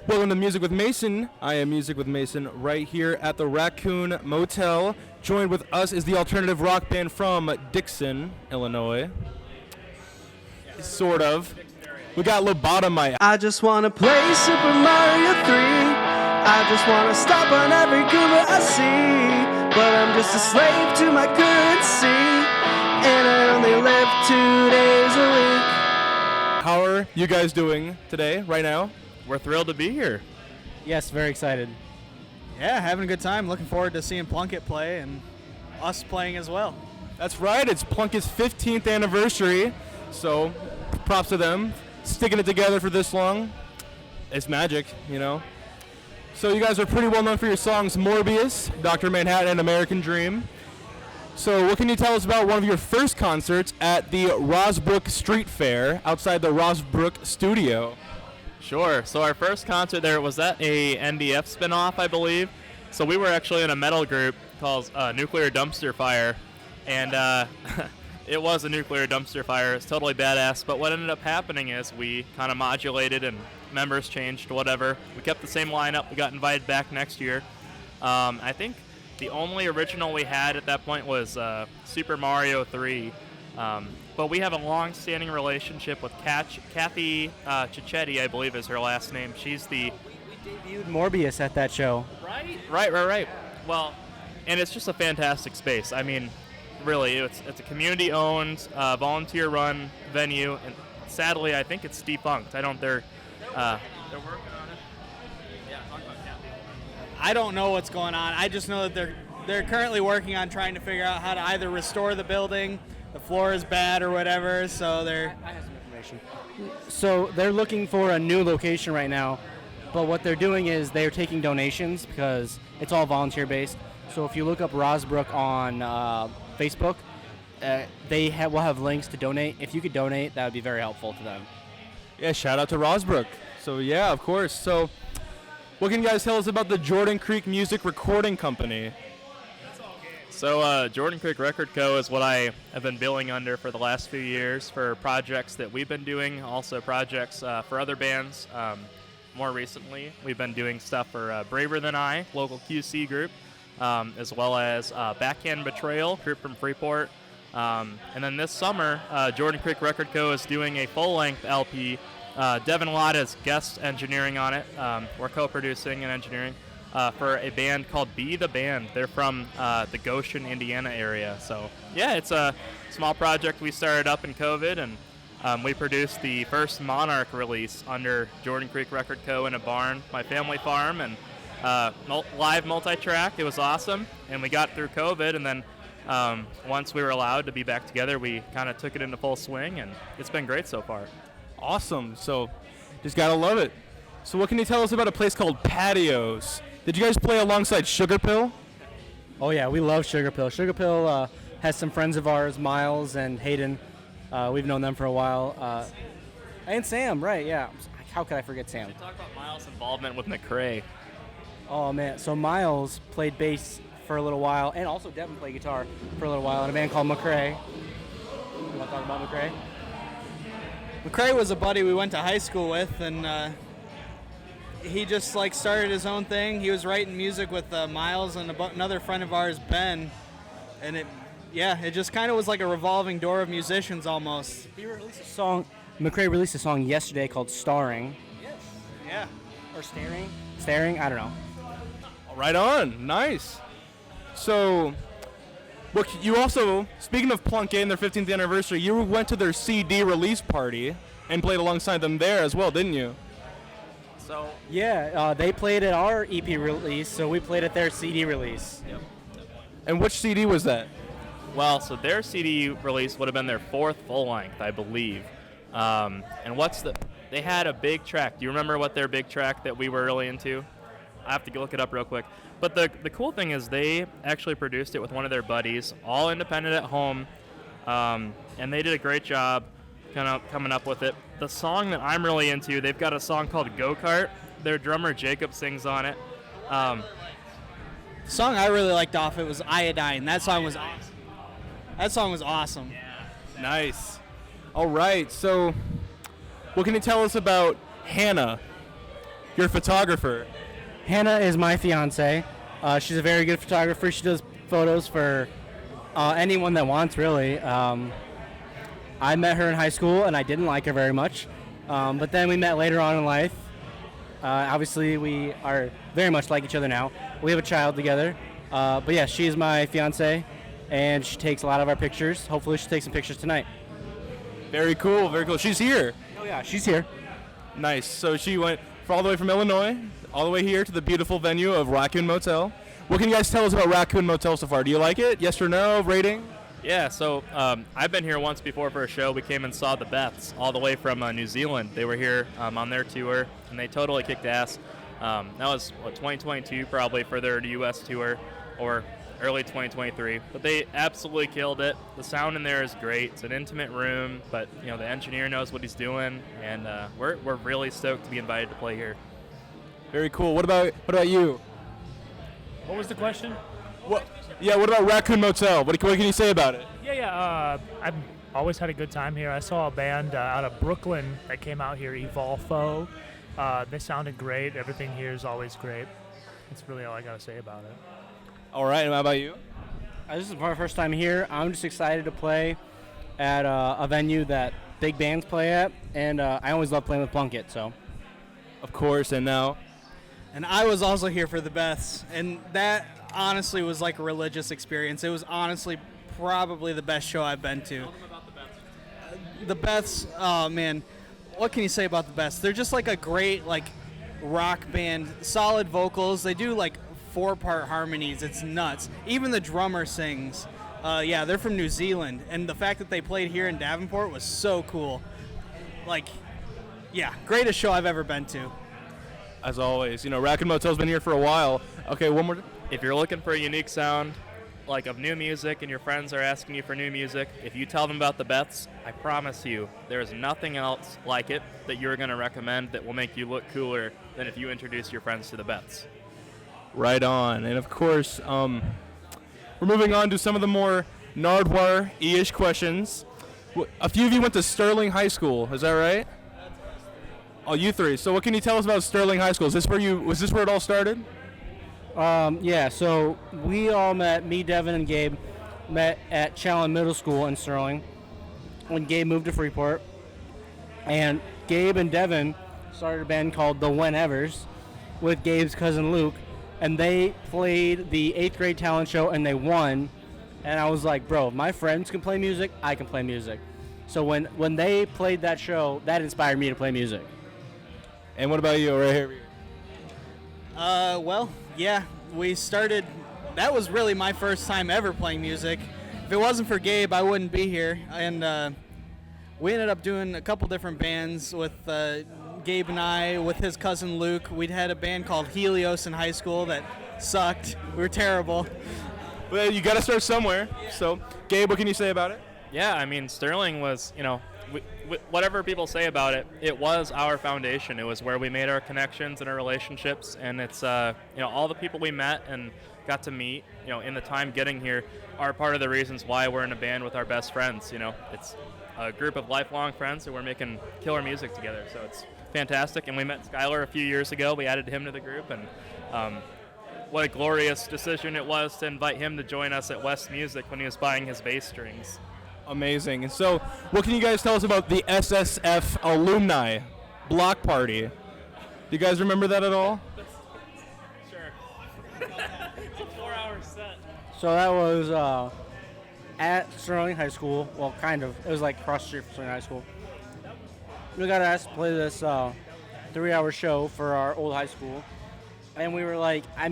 Welcome to Music with Mason. I am Music with Mason right here at the Raccoon Motel. Joined with us is the alternative rock band from Dixon, Illinois. Sort of. We got Lobotomite. I just wanna play Super Mario 3. I just wanna stomp on every Goomba I see. But I'm just a slave to my currency, and I only live 2 days a week. How are you guys doing today, right now? We're thrilled to be here. Yes, very excited. Yeah, having a good time. Looking forward to seeing Plunkett play and us playing as well. That's right, it's Plunkett's 15th anniversary, so props to them. Sticking it together for this long, it's magic, you know. So you guys are pretty well known for your songs Morbius, Dr. Manhattan, and American Dream. So what can you tell us about one of your first concerts at the Rosbrook Street Fair outside the Rosbrook studio? Sure. So our first concert there was at a NDF spinoff, I believe. So we were actually in a metal group called Nuclear Dumpster Fire, and it was a nuclear dumpster fire. It's totally badass. But what ended up happening is we kind of modulated and members changed, whatever. We kept the same lineup. We got invited back next year. I think the only original we had at that point was Super Mario 3. But we have a long-standing relationship with Kathy Cicchetti, I believe is her last name. She's the... We debuted Morbius at that show. Right. Well, and it's just a fantastic space. I mean, really, it's a community-owned, volunteer-run venue, and sadly, I think it's defunct. They're working on it. Yeah, talk about Kathy. I don't know what's going on. I just know that they're currently working on trying to figure out how to either restore the building, the floor is bad or whatever, so they're... I have some information. So they're looking for a new location right now, but what they're doing is they're taking donations because it's all volunteer-based. So if you look up Rosbrook on Facebook, will have links to donate. If you could donate, that would be very helpful to them. Yeah, shout out to Rosbrook. So yeah, of course. So what can you guys tell us about the Jordan Creek Music Recording Company? So Jordan Creek Record Co. is what I have been billing under for the last few years for projects that we've been doing, also projects for other bands. More recently, we've been doing stuff for Braver Than I, local QC group, as well as Backhand Betrayal, group from Freeport. And then this summer, Jordan Creek Record Co. is doing a full-length LP. Devin Lott is guest engineering on it. We're co-producing and engineering. For a band called Be The Band. They're from the Goshen, Indiana area. So, yeah, it's a small project we started up in COVID, and we produced the first Monarch release under Jordan Creek Record Co. in a barn, my family farm, and live multi-track. It was awesome, and we got through COVID, and then once we were allowed to be back together, we kind of took it into full swing, and it's been great so far. Awesome. So just gotta love it. So what can you tell us about a place called Patios? Did you guys play alongside Sugar Pill? Oh yeah, we love Sugar Pill. Sugar Pill has some friends of ours, Miles and Hayden. We've known them for a while. And Sam, right, yeah. How could I forget Sam? Should talk about Miles' involvement with McCrae. Oh man, so Miles played bass for a little while, and also Devin played guitar for a little while in a band called McCrae. You want to talk about McCrae? McCrae was a buddy we went to high school with, and he just started his own thing. He was writing music with Miles and another friend of ours, Ben, and it just kind of was like a revolving door of musicians almost. He released a song. McCrae released a song yesterday called "Starring." Yes. Yeah. Or Staring. I don't know. Right on. Nice. So, you also, speaking of Plunkett and their 15th anniversary, you went to their CD release party and played alongside them there as well, didn't you? So yeah, they played at our EP release, so we played at their CD release. Yep. And which CD was that? Well, so their CD release would have been their fourth full-length, I believe. And they had a big track. Do you remember what their big track that we were really into? I have to look it up real quick. But the cool thing is they actually produced it with one of their buddies, all independent at home, and they did a great job kind of coming up with it. The song that I'm really into, they've got a song called Go Kart. Their drummer Jacob sings on it. The song I really liked off it was Iodine. That song was awesome. That song was awesome. Yeah. Nice. All right, so what can you tell us about Hannah? your photographer. Hannah is my fiance. She's a very good photographer. She does photos for anyone that wants, really. I met her in high school, and I didn't like her very much. But then we met later on in life. Obviously, we are very much like each other now. We have a child together. But yeah, she's my fiance, and she takes a lot of our pictures. Hopefully, she'll take some pictures tonight. Very cool, very cool. She's here. Oh yeah, she's here. Nice. So she went all the way from Illinois, all the way here to the beautiful venue of Raccoon Motel. What can you guys tell us about Raccoon Motel so far? Do you like it? Yes or no? Rating? Yeah, so I've been here once before for a show. We came and saw the Beths all the way from New Zealand. They were here on their tour, and they totally kicked ass. That was, 2022 probably for their U.S. tour, or early 2023. But they absolutely killed it. The sound in there is great. It's an intimate room, but the engineer knows what he's doing, and we're really stoked to be invited to play here. Very cool. What about you? What was the question? What about Raccoon Motel? What can you say about it? I've always had a good time here. I saw a band out of Brooklyn that came out here, Evolfo. They sounded great. Everything here is always great. That's really all I got to say about it. All right, and how about you? This is my first time here. I'm just excited to play at a venue that big bands play at, and I always love playing with Plunkett, so. Of course, and now? And I was also here for the Beths, and that honestly was like a religious experience. It was honestly probably the best show I've been to. The Beths, oh man, what can you say about the Beths? They're just like a great rock band, solid vocals. They do 4-part harmonies. It's nuts. Even the drummer sings. They're from New Zealand, and the fact that they played here in Davenport was so cool. Greatest show I've ever been to. As always, Raccoon Motel's been here for a while. Okay, one more. If you're looking for a unique sound, of new music, and your friends are asking you for new music, if you tell them about the Beths, I promise you, there is nothing else like it that you're going to recommend that will make you look cooler than if you introduce your friends to the Beths. Right on. And of course, we're moving on to some of the more Nardwuar-ish questions. A few of you went to Sterling High School, is that right? Oh, you three. So what can you tell us about Sterling High School? Was this where it all started? So we all met, me, Devin, and Gabe, met at Challen Middle School in Sterling when Gabe moved to Freeport. And Gabe and Devin started a band called The Whenevers with Gabe's cousin Luke, and they played the 8th grade talent show, and they won. And I was like, bro, if my friends can play music, I can play music. So when they played that show, that inspired me to play music. And what about you, right here? We started. That was really my first time ever playing music. If it wasn't for Gabe, I wouldn't be here. And we ended up doing a couple different bands with Gabe and I, with his cousin Luke. We'd had a band called Helios in high school that sucked. We were terrible. Well, you got to start somewhere. Yeah. So, Gabe, what can you say about it? Yeah, Sterling was, whatever people say about it, it was our foundation. It was where we made our connections and our relationships, and it's, all the people we met and got to meet, in the time getting here are part of the reasons why we're in a band with our best friends. It's a group of lifelong friends, and we're making killer music together, so it's fantastic. And we met Skylar a few years ago. We added him to the group, and what a glorious decision it was to invite him to join us at West Music when he was buying his bass strings. Amazing. And so, what can you guys tell us about the SSF alumni block party? Do you guys remember that at all? Sure. It's a 4-hour set. So that was at Sterling High School. Well, kind of. It was across the street from Sterling High School. We got asked to play this 3-hour show for our old high school. And we were like, I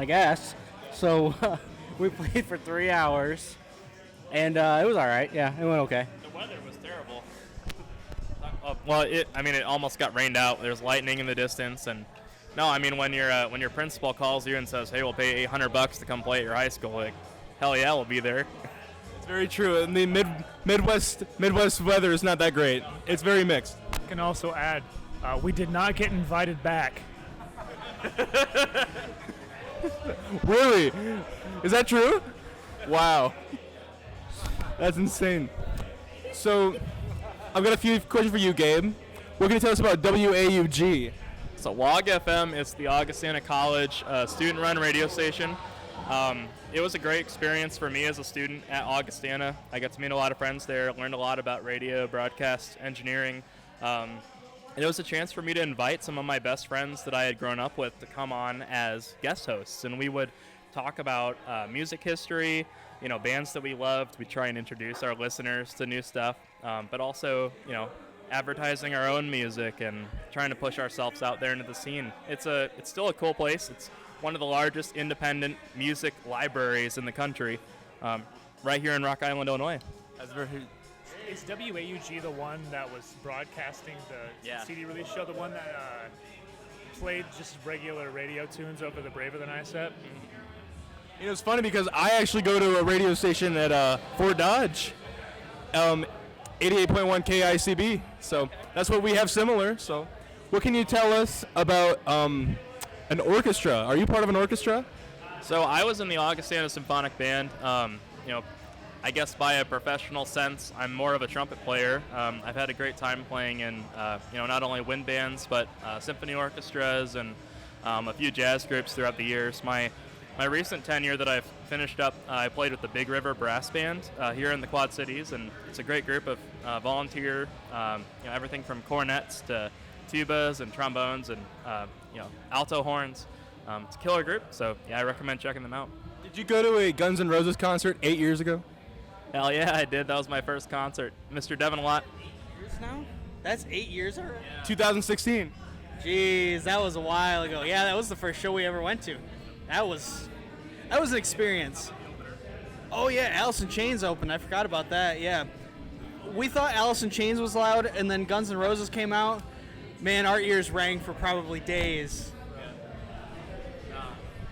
guess. So we played for 3 hours. And it was all right. Yeah, it went okay. The weather was terrible. It almost got rained out. There's lightning in the distance, and when your principal calls you and says, "Hey, we'll pay $800 to come play at your high school," hell yeah, we'll be there. It's very true. And the Midwest weather is not that great. It's very mixed. I can also add, we did not get invited back. Really? Is that true? Wow. That's insane. So, I've got a few questions for you, Gabe. What can you tell us about WAUG? So WAG FM is the Augustana College student-run radio station. It was a great experience for me as a student at Augustana. I got to meet a lot of friends there, learned a lot about radio, broadcast, engineering. And it was a chance for me to invite some of my best friends that I had grown up with to come on as guest hosts. And we would talk about music history, bands that we loved. We try and introduce our listeners to new stuff, but also, advertising our own music and trying to push ourselves out there into the scene. It's still a cool place. It's one of the largest independent music libraries in the country, right here in Rock Island, Illinois. Is WAUG the one that was broadcasting the CD release show, the one that played just regular radio tunes over the Braver Than I set? It's funny because I actually go to a radio station at Fort Dodge, 88.1 KICB. So that's what we have similar. So what can you tell us about an orchestra? Are you part of an orchestra? So I was in the Augustana Symphonic Band. I guess by a professional sense, I'm more of a trumpet player. I've had a great time playing in, not only wind bands, but symphony orchestras and a few jazz groups throughout the years. My recent tenure that I've finished up, I played with the Big River Brass Band here in the Quad Cities, and it's a great group of volunteer, everything from cornets to tubas and trombones and alto horns. It's a killer group, so I recommend checking them out. Did you go to a Guns N' Roses concert 8 years ago? Hell yeah, I did. That was my first concert. Mr. Devin Lott. 8 years now? That's 8 years already? 2016. Jeez, that was a while ago. Yeah, that was the first show we ever went to. That was an experience. Oh yeah, Alice in Chains opened. I forgot about that. Yeah, we thought Alice in Chains was loud, and then Guns N' Roses came out. Man, our ears rang for probably days.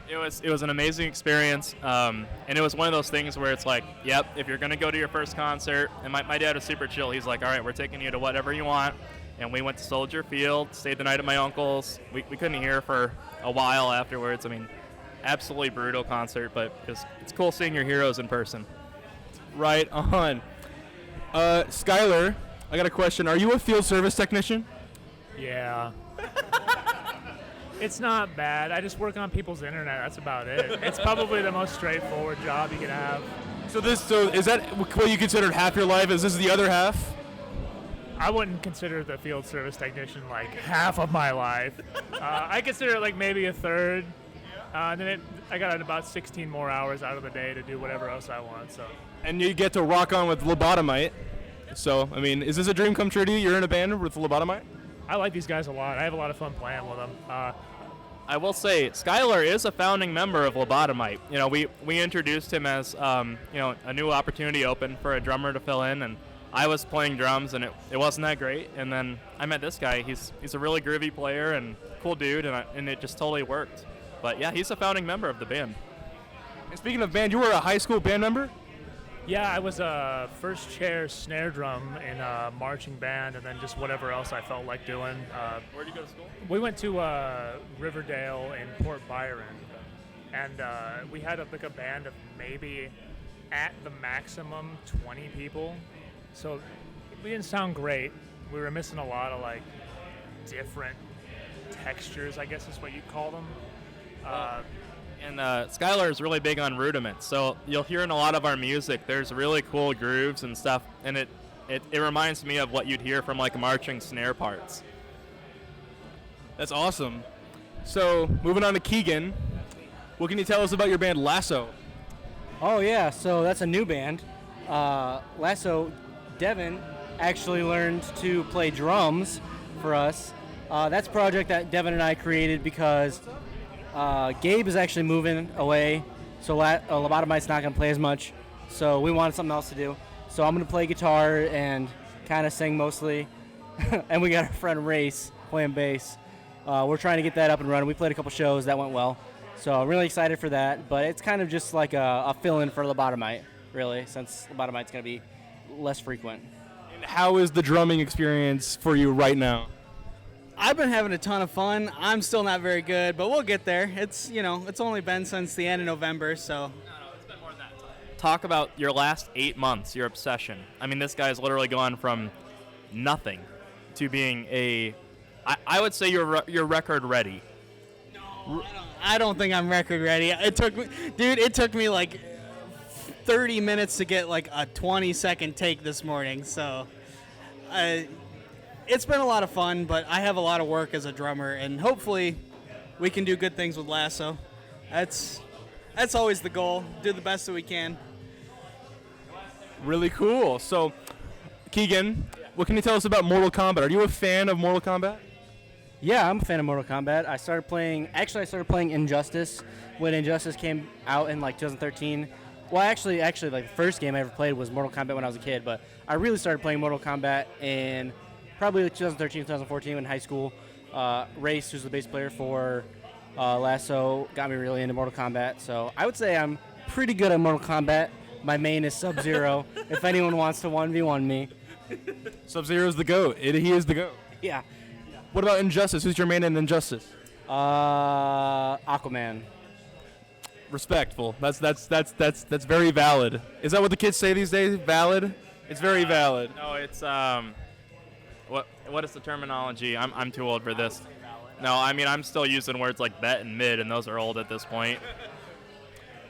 It was an amazing experience, and it was one of those things where it's like, yep, if you're gonna go to your first concert, and my dad was super chill. He's like, all right, we're taking you to whatever you want, and we went to Soldier Field, stayed the night at my uncle's. We couldn't hear for a while afterwards. I mean, absolutely brutal concert, but it's cool seeing your heroes in person. Right on. Skylar, I got a question. Are you a field service technician? Yeah. It's not bad. I just work on people's internet. That's about it. It's probably the most straightforward job you can have. So is that what you considered half your life? Is this the other half? I wouldn't consider the field service technician like half of my life. I consider it like maybe a third. Then I got about 16 more hours out of the day to do whatever else I want. So. And you get to rock on with Lobotomite. So, I mean, is this a dream come true to you? You're in a band with Lobotomite? I like these guys a lot. I have a lot of fun playing with them. I will say, Skylar is a founding member of Lobotomite. We introduced him as, a new opportunity open for a drummer to fill in, and I was playing drums, and it wasn't that great. And then I met this guy. He's a really groovy player and cool dude, and it just totally worked. But yeah, he's a founding member of the band. And speaking of band, you were a high school band member? Yeah, I was a first chair snare drum in a marching band, and then just whatever else I felt like doing. Where did you go to school? We went to Riverdale in Port Byron, and we had a band of maybe at the maximum 20 people. So we didn't sound great. We were missing a lot of different textures, I guess is what you'd call them. And Skylar is really big on rudiments, so you'll hear in a lot of our music there's really cool grooves and stuff, and it reminds me of what you'd hear from marching snare parts. That's awesome. So moving on to Keegan, what can you tell us about your band Lasso? Oh yeah, so that's a new band. Lasso, Devin actually learned to play drums for us. That's a project that Devin and I created because Gabe is actually moving away, so Lobotomite's not going to play as much, so we wanted something else to do. So I'm going to play guitar and kind of sing mostly, and we got our friend Race playing bass. We're trying to get that up and running. We played a couple shows, that went well, so I'm really excited for that, but it's kind of just like a fill-in for Lobotomite, really, since Lobotomite's going to be less frequent. And how is the drumming experience for you right now? I've been having a ton of fun. I'm still not very good, but we'll get there. It's only been since the end of November, so. No, it's been more than that. Talk about your last 8 months, your obsession. I mean, this guy's literally gone from nothing to being a I would say you're record ready. I don't think I'm record ready. It took me like 30 minutes to get like a 20-second take this morning. So it's been a lot of fun, but I have a lot of work as a drummer, and hopefully we can do good things with Lasso. That's always the goal. Do the best that we can. Really cool. So, Keegan, what can you tell us about Mortal Kombat? Are you a fan of Mortal Kombat? Yeah, I'm a fan of Mortal Kombat. I started playing Injustice when Injustice came out in like 2013. Well, actually, like the first game I ever played was Mortal Kombat when I was a kid, but I really started playing Mortal Kombat in probably like 2013, 2014 in high school. Race, who's the bass player for Lasso, got me really into Mortal Kombat. So I would say I'm pretty good at Mortal Kombat. My main is Sub-Zero. If anyone wants to 1v1 me. Sub-Zero's the GOAT. He is the GOAT. Yeah. What about Injustice? Who's your main in Injustice? Aquaman. Respectful. That's very valid. Is that what the kids say these days? Valid? It's very valid. No, it's what is the terminology? I'm too old for this. No, I mean I'm still using words like bet and mid, and those are old at this point.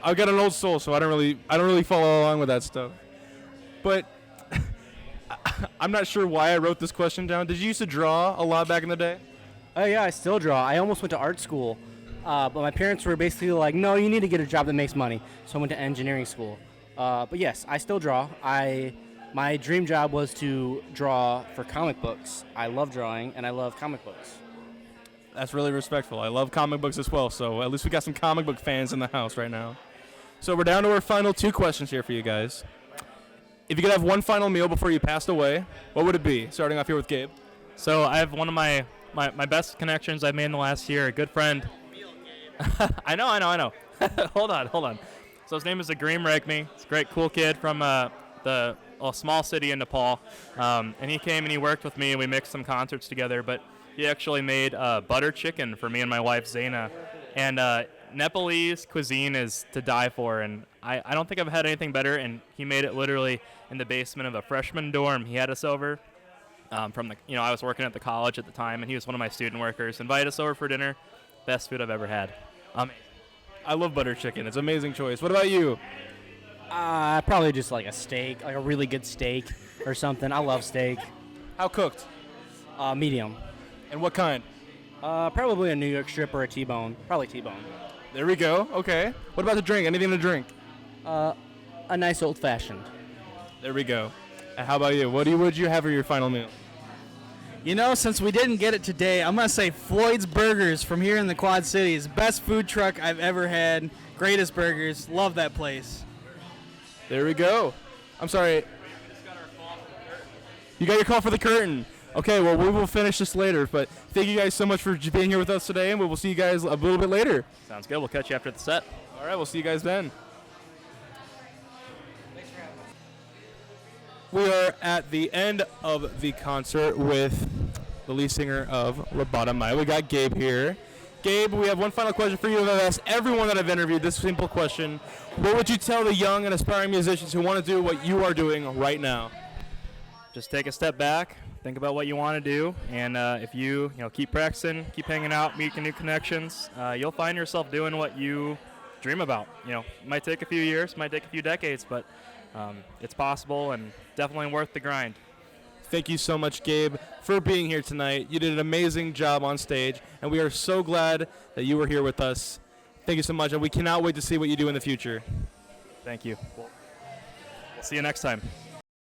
I've got an old soul, so I don't really follow along with that stuff. But I'm not sure why I wrote this question down. Did you used to draw a lot back in the day? Oh yeah, I still draw. I almost went to art school, but my parents were basically like, "No, you need to get a job that makes money." So I went to engineering school. But yes, I still draw. My dream job was to draw for comic books. I love drawing, and I love comic books. That's really respectful. I love comic books as well, so at least we got some comic book fans in the house right now. So we're down to our final 2 questions here for you guys. If you could have one final meal before you passed away, what would it be? Starting off here with Gabe. So I have one of my best connections I've made in the last year. A good friend. I know. Hold on. So his name is Agreem Regmi. He's a great, cool kid from a small city in Nepal. And he came and he worked with me, and we mixed some concerts together. But he actually made butter chicken for me and my wife, Zaina. And Nepalese cuisine is to die for, and I don't think I've had anything better. And he made it literally in the basement of a freshman dorm. He had us over I was working at the college at the time, and he was one of my student workers. Invited us over for dinner. Best food I've ever had. I love butter chicken. It's an amazing choice. What about you? Probably just like a steak, like a really good steak or something. I love steak. How cooked? Medium. And what kind? Probably a New York strip or a T-bone. Probably T-bone. There we go. Okay. What about the drink? Anything to drink? A nice old-fashioned. There we go. And how about you? What would you have for your final meal? You know, since we didn't get it today, I'm going to say Floyd's Burgers from here in the Quad Cities. Best food truck I've ever had. Greatest burgers. Love that place. There we go. I'm sorry. You got your call for the curtain. Okay, well, we will finish this later, but thank you guys so much for being here with us today, and we will see you guys a little bit later. Sounds good. We'll catch you after the set. All right, we'll see you guys then. We are at the end of the concert with the lead singer of Lobotomite. We got Gabe here. Gabe, we have one final question for you. I've asked everyone that I've interviewed this simple question. What would you tell the young and aspiring musicians who want to do what you are doing right now? Just take a step back, think about what you want to do, and if you keep practicing, keep hanging out, making new connections, you'll find yourself doing what you dream about. It might take a few years, might take a few decades, but it's possible and definitely worth the grind. Thank you so much, Gabe, for being here tonight. You did an amazing job on stage, and we are so glad that you were here with us. Thank you so much, and we cannot wait to see what you do in the future. Thank you. We'll see you next time.